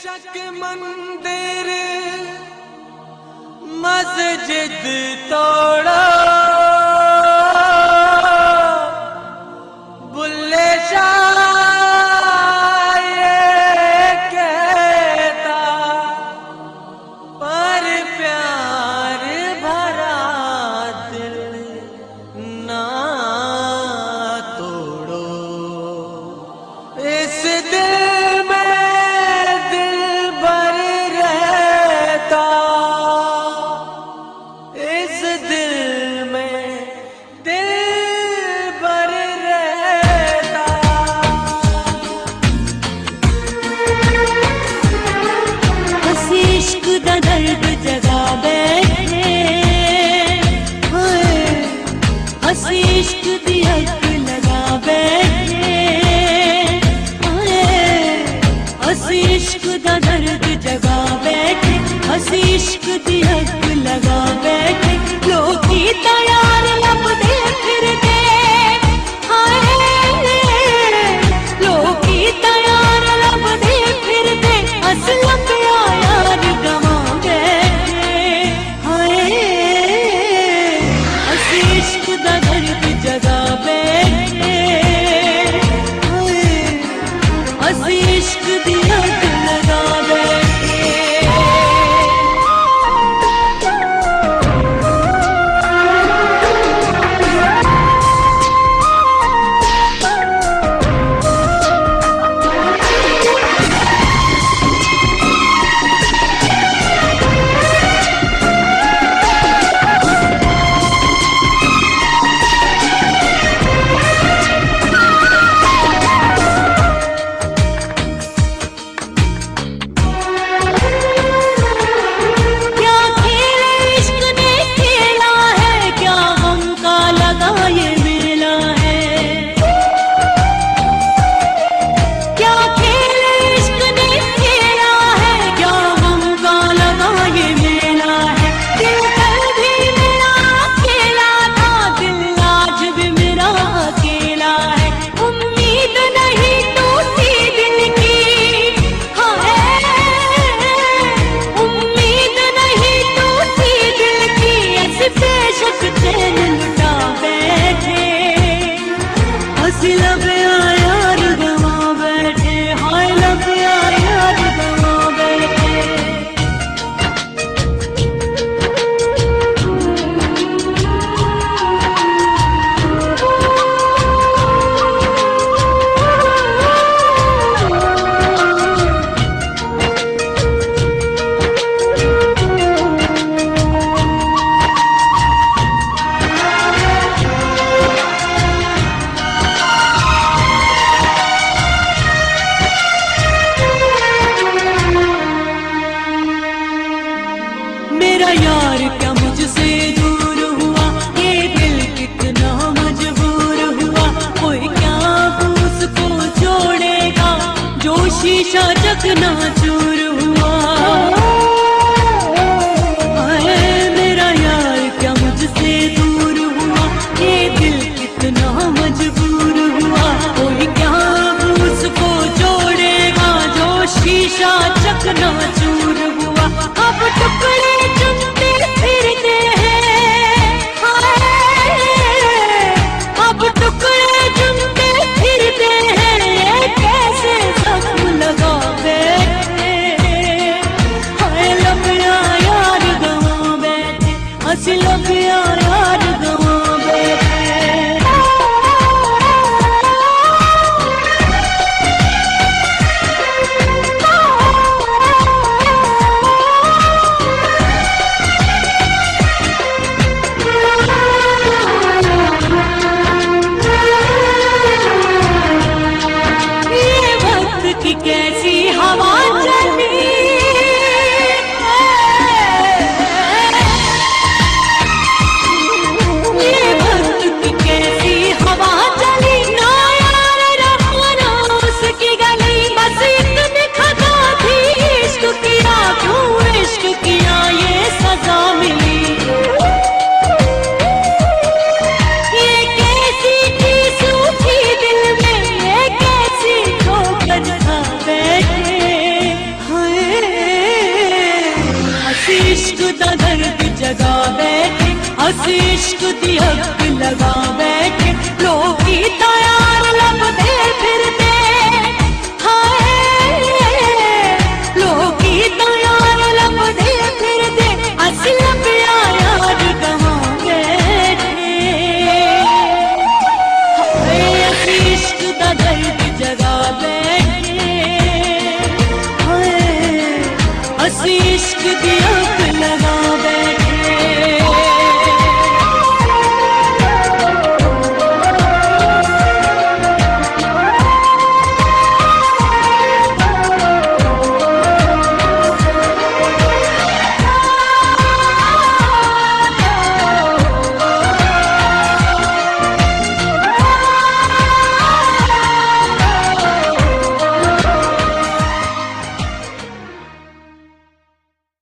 बेशक मंदिर मस्जिद तोड़ो, बुल्ले शाह ये कहता, पर प्यार भरा दिल ना तोड़ो। इस दिल में दिल भर रहता, इस दिल में दिल भर रहता। हसी इश्क दा दर्द जगा बैठे, हसी इश्क दी हक लगा बैठे, हसी इश्क दा दर्द जगा बैठे, हसी इश्क दी हक लगा बैठे। लोग की तैयार लपदे फिरदे, लोग की तैयार लपदे फिरदे, असलम यार गवा बैठे। हसी इश्क दा दर्द जगा बैठे, हसी इश्क दी हक लगा बैठे। मेरा यार क्या मुझसे दूर हुआ, ये दिल कितना मजबूर हुआ। कोई क्या उसको छोड़ेगा जो शीशा चकनाचूर हुआ। मेरा यार क्या मुझसे दूर हुआ, ये दिल कितना मजबूर हुआ। कोई क्या उसको छोड़ेगा जो शीशा चकनाचूर हुआ। अब टुकड़े चुनते फिरते हैं, अब टुकड़े चुनते फिरते हैं, ये कैसे जख्म लगा बैठे। जगा बैठे, हंस इश्क दी अग लगा बैठे।